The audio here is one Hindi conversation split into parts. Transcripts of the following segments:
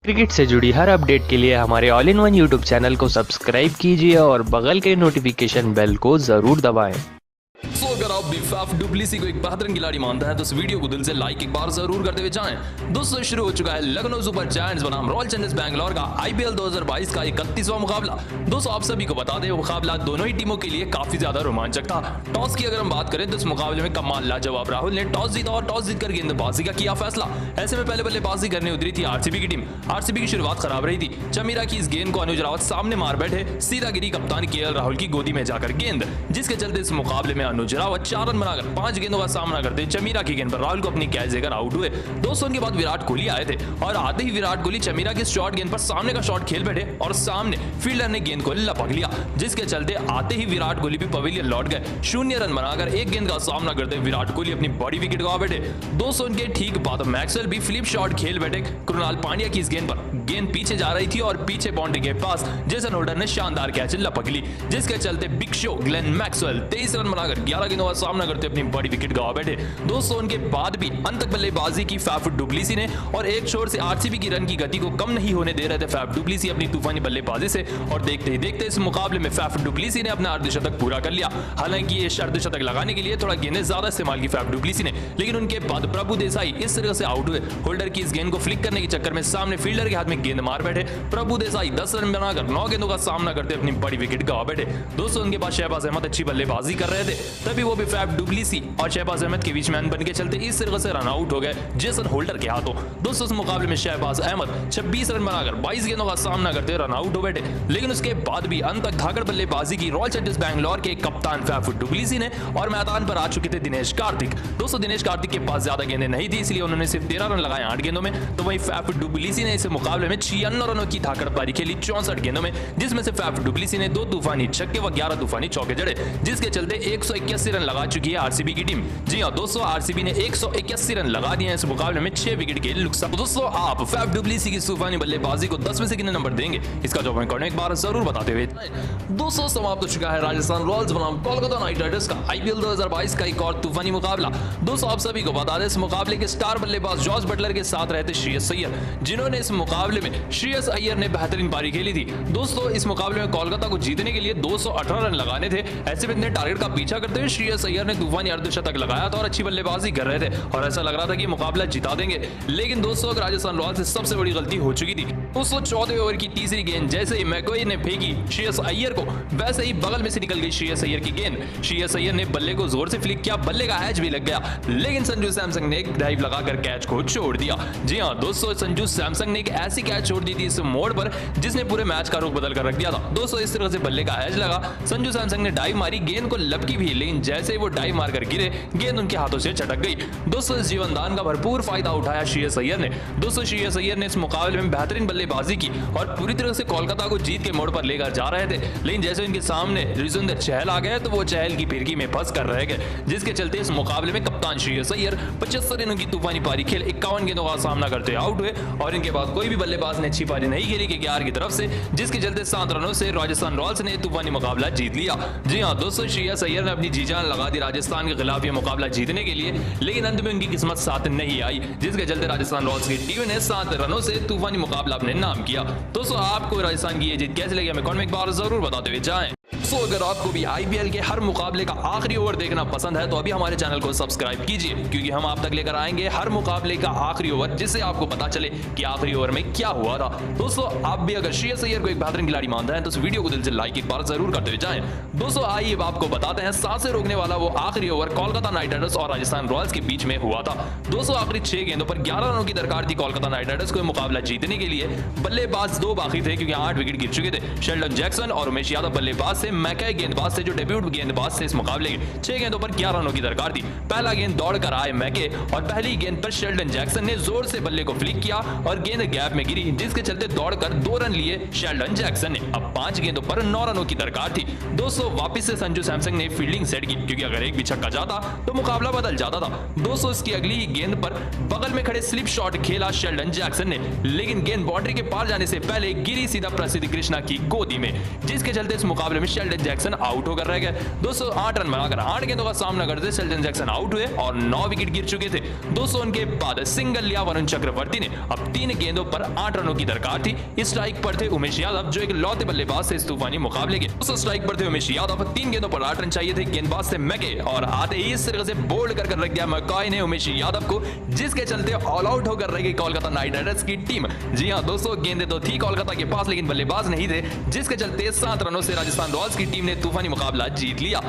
क्रिकेट से जुड़ी हर अपडेट के लिए हमारे all in one YouTube channel को सब्सक्राइब कीजिए और बगल के नोटिफिकेशन बेल को जरूर दबाएं। अगर आप भी फाफ डुप्लेसी को एक बेहतरीन खिलाड़ी मानते हैं तो इस वीडियो को दिल से लाइक एक बार जरूर करते हुए जाएं। दोस्तों शुरू हो चुका है लखनऊ सुपर जायंट्स बनाम रॉयल चैलेंजर्स बैंगलोर का आईपीएल 2022 का 31वां मुकाबला। दोस्तों आप सभी को बता दें मुकाबला दोनों ही टीमों के लिए काफी ज्यादा रोमांचक था। टॉस की अगर हम बात करें तो इस मुकाबले में कमाल लाजवाब राहुल ने टॉस जीता और टॉस जीतकर गेंदबाजी का किया फैसला। ऐसे में पहले बल्लेबाजी करने उतरी थी आरसीबी की टीम। आरसीबी की शुरुआत खराब रही थी। चमीरा की इस गेंद को अनुज रावत सामने मार बैठे, सीधा गिरी कप्तान केएल राहुल की गोदी में जाकर गेंद, जिसके चलते इस मुकाबले में अनुज रावत 4 रन बनाकर 5 गेंदों का सामना करते चमीरा की गेंद पर राहुल को अपनी कैच देकर आउट हुए। दोस्तों के बाद विराट कोहली आए थे और आते ही विराट कोहली चमीरा की शॉट गेंद पर सामने का शॉट खेल बैठे और सामने फील्डर ने गेंद को लपक लिया, जिसके चलते आते ही विराट कोहली भी पवेलियन लौट गए। 0 रन बनाकर एक गेंद का सामना करते विराट कोहली अपनी बड़ी विकेट गवा बैठे। दोस्तों उनके ठीक बाद मैक्सवेल भी फ्लिप शॉट खेल बैठे। कृणाल पांड्या की इस गेंद पर गेंद पीछे जा रही थी और पीछे बाउंड्री के पास जेसन होल्डर ने शानदार कैच लपक ली, जिसके चलते big show Glenn Maxwell 23 run बनाकर 11 गेंदों का सामना करते अपनी बड़ी विकेट गवा बैठे। दोस्तों उनके बाद भी अंत तक बल्लेबाजी की फैफ डुप्लेसी ने और एक छोर से आरसीबी की रन की गति को कम नहीं होने दे रहे थे फैफ डुप्लेसी अपनी तूफानी बल्लेबाजी से, और देखते ही देखते इस मुकाबले में फैफ डुप्लेसी ने अपना अर्धशतक पूरा कर लिया। हालांकि ये अर्धशतक लगाने के लिए थोड़ा गेंदें ज्यादा इस्तेमाल की फैफ डुप्लेसी ने, लेकिन उनके बाद प्रभु देसाई इस तरह से आउट हुए। होल्डर की इस गेंद को फ्लिक करने के चक्कर में सामने फील्डर के हाथ में गेंद मार बैठे। प्रभु देसाई 10 रन बनाकर 9 गेंदों का सामना करते अपनी बड़ी विकेट गवा बैठे। दोस्तों उनके पास शहबाज अहमद अच्छी बल्लेबाजी कर रहे थे, तभी वो भी फैफ डुप्लेसी और शहबाज अहमद के बीच मैन बन के चलते इस तरह से रन आउट हो गए जेसन होल्डर के हाथों। दोस्तों इस मुकाबले में शहबाज अहमद 26 रन बनाकर 22 गेंदों का सामना करते रन आउट हो बैठे, लेकिन उसके बाद भी अंत तक धाकड़ बल्लेबाजी की रॉयल चैलेंजर्स बैंगलोर के कप्तान फैफ डुप्लेसी ने, और मैदान पर आ चुके थे दिनेश कार्तिक। दोस्तों दिनेश कार्तिक के पास ज्यादा गेंदें नहीं थी, इसलिए उन्होंने सिर्फ 13 रन लगाए 8 गेंदों में। तो वहीं फैफ डुप्लेसी ने इस मुकाबले में 56 रनों की धाकड़बाजी खेली 64 गेंदों में, जिसमें से फैफ डुप्लेसी ने 2 तूफानी छक्के व 11 तूफानी चौके जड़े, जिसके चलते 181 रन लगा चुकी है आरसीबी की टीम। जी हां दोस्तों आरसीबी ने 181 रन लगा दिए हैं इस मुकाबले में 6 विकेट के नुकसान। तो दोस्तों आप फैफ डुप्लेसी की तूफानी बल्लेबाजी को 10 में से कितने नंबर देंगे, इसका जवाब कमेंट में एक बार जरूर बताते हुए। दोस्तों समाप्त हो चुका है राजस्थान रॉयल्स बनाम कोलकाता नाइट राइडर्स का आईपीएल 2022 का एक और तूफानी मुकाबला। दोस्तों आप सभी को बता दें इस मुकाबले के स्टार बल्लेबाज जॉस बटलर के साथ रहते श्रेयस अय्यर, जिन्होंने इस मुकाबले में श्रेयस अय्यर ने बेहतरीन पारी खेली थी। दोस्तों इस मुकाबले में कोलकाता को जीतने के लिए 218 रन लगाने थे। ऐसे में इतने टारगेट का पीछा करते हुए श्रेयस अय्यर ने तूफानी अर्धशतक लगाया था और अच्छी बल्लेबाजी कर रहे थे और ऐसा लग रहा था कि मुकाबला जिता देंगे, लेकिन दोस्तों राजस्थान रॉयल्स से सबसे बड़ी गलती हो चुकी थी। दोस्तों 14वें ओवर की तीसरी गेंद जैसे ही मैकॉय ने फेंकी श्रेयस अय्यर को, वैसे ही बगल में से निकल गई श्रेयस अय्यर की गेंद। श्रेयस अय्यर ने बल्ले को जोर से फ्लिक किया, बल्ले का हैच भी लग गया, लेकिन संजू सैमसंग ने एक ड्राइव लगाकर कैच को छोड़ दिया। जी हां दोस्तों संजू सैमसंग ने एक ऐसी कैच छोड़ दी थी इस मोड़ पर जिसने पूरे मैच का रुख बदल कर रख दिया था। दोस्तों इस तरह से बल्ले का हैच लगा, संजू सैमसंग ने डाइव मारी, गेंद को लपकी भी, लेकिन जैसे ही वो डाइव मारकर गिरे गेंद उनके हाथों से चटक गई। दोस्तों इस जीवनदान का भरपूर फायदा उठाया श्रेयस अय्यर ने। दोस्तों श्रेयस अय्यर ने इस मुकाबले में बेहतरीन बल्लेबाजी की और पूरी तरह से कोलकाता को जीत के मोड़ पर लेकर जा रहे थे, लेकिन जैसे उनके सामने युजवेंद्र चहल आ गए तो वो चहल की फिरकी में फंस कर रह गए, जिसके चलते इस मुकाबले में कप्तान श्रेयस अय्यर 75 रनों की तूफानी पारी खेल 51 गेंदों का सामना करते आउट हुए, और इनके बाद कोई भी बल्लेबाज ने अच्छी पारी नहीं खेली केकेआर की तरफ से, जिसके चलते 7 रनों से राजस्थान रॉयल्स ने तूफानी मुकाबला जीत लिया। जी हां दोस्तों श्रेयस अय्यर ने अपनी जी जान लगा दी राजस्थान के खिलाफ ये मुकाबला जीतने के लिए, लेकिन अंत में उनकी किस्मत साथ नहीं आई, जिसके चलते राजस्थान रॉयल्स की टीम ने 7 रनों से तूफानी मुकाबला अपने नाम किया। दोस्तों आपको राजस्थान की ये जीत कैसे लगी हमें कमेंट में एक बार जरूर बताते हुए जाएं। तो अगर आपको भी आईपीएल के हर मुकाबले का आखिरी ओवर देखना पसंद है तो अभी हमारे चैनल को सब्सक्राइब कीजिए, क्योंकि हम आप तक लेकर आएंगे हर मुकाबले का आखिरी ओवर, जिससे आपको पता चले कि आखिरी ओवर में क्या हुआ था। दोस्तों आप भी अगर श्रेयस अय्यर को एक बेहतरीन खिलाड़ी मानते हैं तो इस वीडियो को दिल से लाइक एक बार जरूर करते हुए जाएं। दोस्तों आइए आपको बताते हैं सांसें रोकने वाला वो आखिरी ओवर कोलकाता नाइट राइडर्स और राजस्थान रॉयल्स के बीच में हुआ था। दोस्तों आखिरी 6 गेंदों पर 11 रनों की दरकार थी कोलकाता नाइट राइडर्स को मुकाबला जीतने के लिए। बल्लेबाज 2 बाकी थे क्योंकि 8 विकेट गिर चुके थे। शेल्डन जैक्सन और उमेश यादव बल्लेबाज से, मैकॉय गेंदबाज से जो डेब्यूट गेंदबाज थे इस मुकाबले के। 6 गेंदों पर 11 रनों की दरकार थी। पहला गेंद दौड़कर आए मैके और पहली गेंद पर शेल्डन जैक्सन ने जोर से बल्ले को फ्लिक किया और गेंद गैप में गिरी, जिसके चलते दौड़कर 2 रन लिए शेल्डन जैक्सन ने। अब 5 गेंदों पर 9 रनों की दरकार थी। दोस्तों वापस से संजू सैमसंग ने फील्डिंग सेट की, क्योंकि अगर एक भी छक्का जाता तो मुकाबला बदल जाता था। दोस्तों इसकी अगली ही गेंद पर बगल में खड़े स्लिप शॉट खेला शेल्डन जैक्सन ने, लेकिन गेंद बाउंड्री के पार जाने से पहले गिरी सीधा प्रसिद्ध कृष्णा की गोदी में, जिसके चलते इस मुकाबले में शेल्डन शेल्टन जैक्सन आउट होकर रह गए। दोस्तों 8 रन बनाकर 8 गेंदों का सामना करते शेल्टन जैक्सन आउट हुए और 9 विकेट गिर चुके थे। दोस्तों उनके बाद सिंगल लिया वरुण चक्रवर्ती ने। अब 3 गेंदों पर 8 रनों की दरकार थी। स्ट्राइक पर थे उमेश यादव जो एक लौते बल्लेबाज से इस तूफानी मुकाबले के। दोस्तों स्ट्राइक पर थे उमेश यादव, 3 गेंदों पर 8 रन चाहिए थे। गेंदबाज से मैके और आते ही इस तरह से बोल्ड कर रख दिया मैकॉय ने उमेश यादव को, जिसके चलते ऑल आउट होकर रह गई कोलकाता नाइट राइडर्स की टीम। जी हां दोस्तों, गेंदें तो थी कोलकाता के पास लेकिन बल्लेबाज नहीं थे, जिसके चलते 7 रनों से राजस्थान रॉयल्स की टीम ने तूफानी मुकाबला जीत लिया।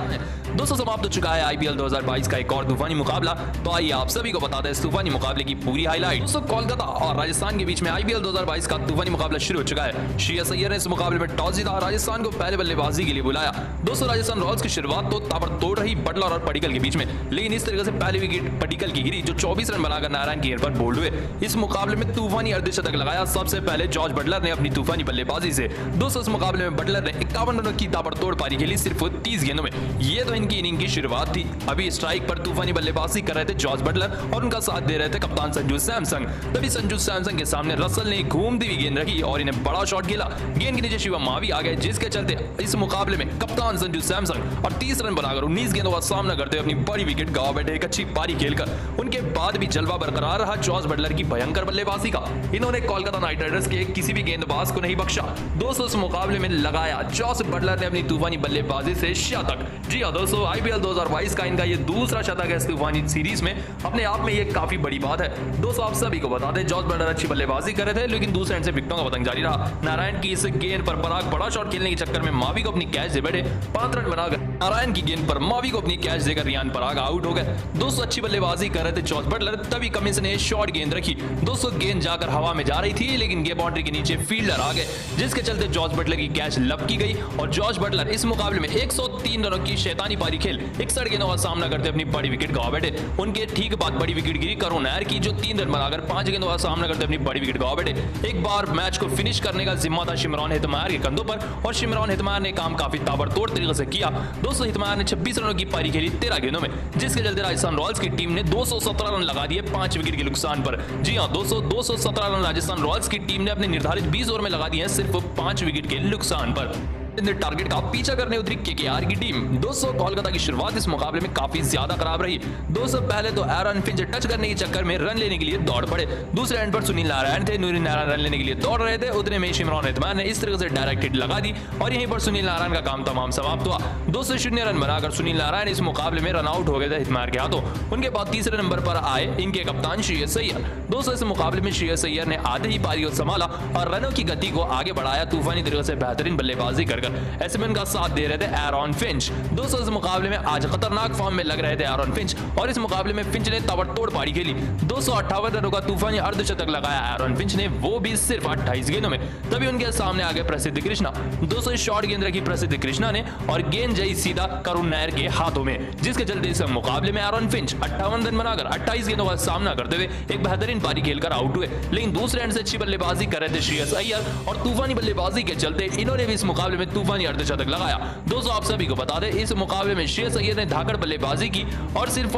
दोस्तों समाप्त हो चुका है आईपीएल 2022 का एक और तूफानी मुकाबला। तो आइए आप सभी को बता दें इस तूफानी मुकाबले की पूरी हाईलाइट। दोस्तों कोलकाता और राजस्थान के बीच में आईपीएल 2022 का तूफानी मुकाबला शुरू हो चुका है। श्रेयस अय्यर ने इस मुकाबले में टॉस जीता, राजस्थान को पहले बल्लेबाजी के लिए बुलाया। दोस्तों राजस्थान रॉयल्स की शुरुआत तो ताबड़तोड़ रही बटलर और पडिक्कल के बीच में, लेकिन इस तरीके से पहली विकेट पडिक्कल की गिरी जो 24 रन बनाकर नारायण की गेंद पर बोल्ड हुए। इस मुकाबले में तूफानी अर्धशतक लगाया सबसे पहले जॉर्ज बटलर ने अपनी तूफानी बल्लेबाजी से। दोस्तों इस मुकाबले में बटलर ने 51 रनों की ताबड़तोड़ पारी खेली सिर्फ 30 गेंदों में। ये तो इनकी इनिंग की शुरुआत थी। अभी स्ट्राइक पर तूफानी बल्लेबाजी कर रहे थे जॉर्ज बटलर और उनका साथ दे रहे थे कप्तान संजू सैमसन। तभी संजू सैमसन के सामने रसल ने घूमती हुई गेंद रखी और इन्हें बड़ा शॉट खेला। गेंद के नीचे शिवम मावी आ गए, जिसके चलते इस मुकाबले में कप्तान संजू सैमसन और 30 रन बनाकर 19 गेंदों का सामना करते हुए अपनी बड़ी विकेट गंवा बैठे एक अच्छी पारी खेलकर। उनके बाद भी जलवा बरकरार रहा जॉर्ज बटलर की भयंकर बल्लेबाजी का। इन्होंने कोलकाता नाइट राइडर्स के किसी भी गेंदबाज को नहीं बख्शा। दोस्तों इस मुकाबले में लगाया जॉर्ज बटलर ने अपनी तूफानी बल्लेबाजी से शतक। जी हां दोस्तों, आईपीएल 2022 का इनका ये दूसरा शतक है इस तूफानी सीरीज में। अपने आप में ये काफी बड़ी बात है। दोस्तों आप सभी को बता दें जॉर्ज बटलर अच्छी बल्लेबाजी कर रहे थे, लेकिन दूसरे एंड से विकेटों का पतंग जारी रहा। नारायण की इस गेंद पर पराग बड़ा शॉट खेलने के चक्कर में मावी को अपनी कैच दे बैठे। 5 रन बनाकर नारायण की गेंद पर मावी को अपनी कैच देकर रियान पराग आउट हो गए। दोस्तों अच्छी बल्लेबाजी कर रहे थे जॉर्ज बटलर, तभी कमिंस ने शॉर्ट गेंद रखी। दोस्तों गेंद जाकर हवा में जा रही थी, लेकिन ये बाउंड्री के नीचे फील्डर आ गए, जिसके चलते जॉर्ज बटलर की कैच लपकी गई और जॉर्ज बटलर इस मुकाबले में 103 रनों की शैतानी पारी खेल 61 गेंदों का सामना करते अपनी बड़ी विकेट गंवा बैठे। उनके ठीक बाद बड़ी विकेट गिरी करुण नायर की, जो 3 रन बनाकर 5 गेंदों का सामना करते अपनी बड़ी विकेट गंवा बैठे। एक बार मैच को फिनिश करने का जिम्मा था शिमरॉन हेतमायर के कंधों पर और शिमरॉन हेतमायर ने काम काफी ताबड़तोड़ तरीके से किया। दोस्तों हेतमायर ने 26 रनों की पारी खेली 13 गेंदों में, जिसके चलते राजस्थान रॉयल्स की टीम ने 217 रन लगा दिए 5 विकेट के नुकसान पर। जी हां दोस्तों, 217 रन राजस्थान रॉयल्स की टीम ने अपने निर्धारित 20 ओवर में लगा दिए हैं सिर्फ 5 विकेट के नुकसान पर। टारगेट का पीछा करने उतरी केकेआर की टीम। दोस्तों कोलकाता की शुरुआत इस मुकाबले में काफी ज्यादा खराब रही। दोस्तों पहले तो एरन फिंच टच करने के चक्कर में रन लेने के लिए दौड़ पड़े। दूसरे एंड पर सुनील नारायण थे, सुनील नारायण रन लेने के लिए दौड़ रहे थे। उतने में शिमरॉन हेतमायर ने इस तरह से डायरेक्ट हिट लगा दी और यहीं पर सुनील नारायण का काम तमाम समाप्त हुआ। 2 रन बनाकर सुनील नारायण इस मुकाबले में रन आउट हो गए थे हेतमायर के हाथों। उनके बाद तीसरे नंबर पर आए इनके कप्तान श्रेयस अय्यर। दोस्तों इस मुकाबले में श्रेयस अय्यर ने आधे ही पारी को संभाला और रनों की गति को आगे बढ़ाया तूफानी तरीके से बेहतरीन बल्लेबाजी कर। ऐसे में साथ दे रहे थे एरॉन फिंच। दोस्तों इस मुकाबले में आज खतरनाक फॉर्म में लग रहे थे एरॉन फिंच और इस मुकाबले में फिंच ने ताबड़तोड़ पारी खेली। 258 रनों का तूफानी अर्धशतक लगाया एरॉन फिंच ने, वो भी सिर्फ 28 गेंदों में। तभी उनके सामने आ गए प्रसिद्ध कृष्णा। दोस्तों शॉर्ट गेंद रखी प्रसिद्ध कृष्णा ने और गेंद जई सीधा करुण नायर के हाथों में, जिसके चलते इस मुकाबले में एरॉन फिंच 58 रन बनाकर 28 गेंदों का सामना करते हुए एक बेहतरीन पारी खेलकर आउट हुए। लेकिन दूसरे एंड से अच्छी बल्लेबाजी कर रहे थे श्रेयस अय्यर और तूफानी बल्लेबाजी के चलते इन्होंने भी इस मुकाबले में तूफानी अर्धशतक लगाया। दोस्तों आप सभी को बता दें इस मुकाबले में श्रेयस अय्यर ने धाकड़ बल्लेबाजी की और सिर्फ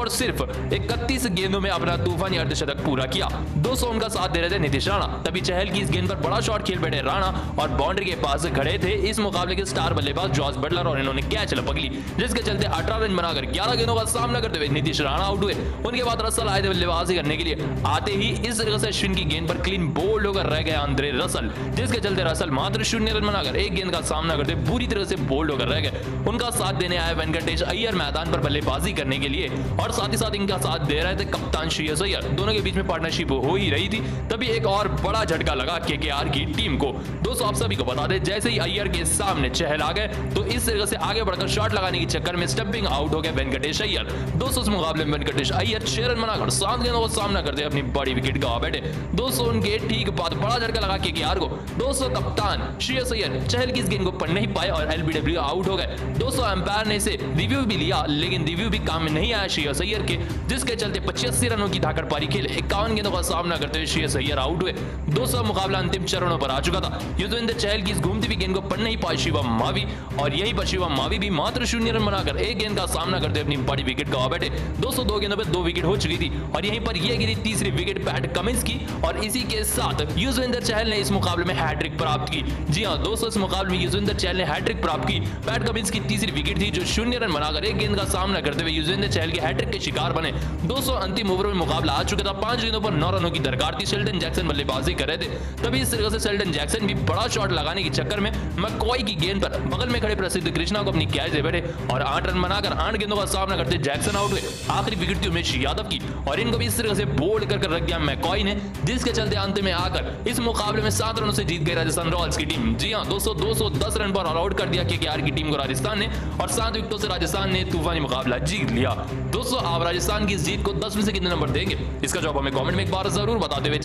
31 गेंदों में अपना तूफानी अर्धशतक पूरा किया। दोस्तों उनका साथ दे रहे थे नीतीश राणा। तभी चहल की इस गेंद पर बड़ा शॉट खेल बैठे राणा और बाउंड्री के पास खड़े थे इस मुकाबले के स्टार बल्लेबाज जॉर्ज बटलर और इन्होंने कैच लपक ली, जिसके चलते 18 रन बनाकर 11 गेंदों का सामना करते हुए नीतीश राणा आउट हुए। उनके बाद रसल आए थे बल्लेबाजी करने के लिए। आते ही इस तरह से अश्विन की गेंद पर क्लीन बोल्ड होकर रह गए आंद्रे रसल, जिसके चलते रसल मात्र 0 रन बनाकर एक गेंद का सामना करते बुरी तरह से बोल्ड होकर रह गए। उनका साथ देने आए वेंकटेश अय्यर मैदान पर बल्लेबाजी करने के लिए और साथ ही साथ इनका साथ दे रहे थे कप्तान श्रेयस अय्यर। दोनों के बीच में पार्टनरशिप हो ही रही थी। तभी एक और बड़ा झटका लगा केकेआर की टीम को। दोस्तों आप सभी को बता दें जैसे ही अय्यर के सामने चहल आ गए तो इस तरह से आगे बढ़कर शॉट लगाने के चक्कर में स्टंपिंग आउट हो गए वेंकटेश अय्यर। दोस्तों इस मुकाबले में वेंकटेश अय्यर 6 रन बनाकर 7 गेंदों का सामना करते अपनी बड़ी विकेट गंवा बैठे। दोस्तों उनके ठीक बाद बड़ा झटका लगा केकेआर को। दोस्तों कप्तान श्रेयस अय्यर चहल की इस गेंद को पढ़ नहीं पाए और एलबीडब्ल्यू आउट हो गए। दोस्तों अंपायर ने इसे रिव्यू भी लिया, लेकिन रिव्यू भी काम में नहीं आया श्रेयस अय्यर के, जिसके चलते 85 रनों की धाकड़ पारी खेले 51 गेंदों का सामना करते हुए श्रेयस अय्यर आउट हुए। दोस्तों मुकाबला अंतिम चरणों पर आ चुका था। युजवेंद्र चहल की इस घूमती हुई गेंद को पढ़ नहीं पाए शिवम मावी और यहीं पर शिवम मावी भी मात्र 0 रन बनाकर एक गेंद का सामना करते अपनी बड़ी विकेट गंवा बैठे। दोस्तों 2 गेंदों पर 2 विकेट हो चुकी थी और यहीं पर यह गिरी तीसरी विकेट पैट कमिंस की और इसी के साथ युजवेंद्र चहल ने इस मुकाबले में हैट्रिक प्राप्त की। जी हां दोस्तों इस मुकाबले में युजवेंद्र चहल ने हैट्रिक प्राप्त की। पैट कमिंस की तीसरी विकेट थी जो 0 रन बनाकर एक गेंद का सामना करते हुए युजवेंद्र चहल के हैट्रिक के शिकार बने। 200 अंतिम ओवर में मुकाबला आ चुका था। 5 गेंदों पर 9 रनों की दरकार थी। शेल्डन जैक्सन बल्लेबाजी कर रहे थे, तभी इस तरह से शेल्डन जैक्सन भी बड़ा शॉट लगाने के चक्कर में मैकॉय की गेंद पर बगल में खड़े प्रसिद्ध कृष्णा को अपनी कैच दे बैठे और 8 रन बनाकर 8 गेंदों का सामना करते जैक्सन आउट हुए। आखिरी विकेट थी उमेश यादव की और इनको भी इस तरह से बोल्ड कर रख दिया मैकॉय ने, जिसके चलते अंत में आकर इस मुकाबले में 7 रनों से जीत गई राजस्थान रॉयल्स की टीम। जी हां दोस्तों, 210 रन पर ऑल आउट कर दिया केकेआर की टीम को राजस्थान ने और 7 विकेटों से राजस्थान ने तूफानी मुकाबला जीत लिया। दोस्तों आप राजस्थान की इस जीत को 10 में से कितने नंबर देंगे? इसका जवाब हमें कमेंट में एक बार जरूर बताते हुए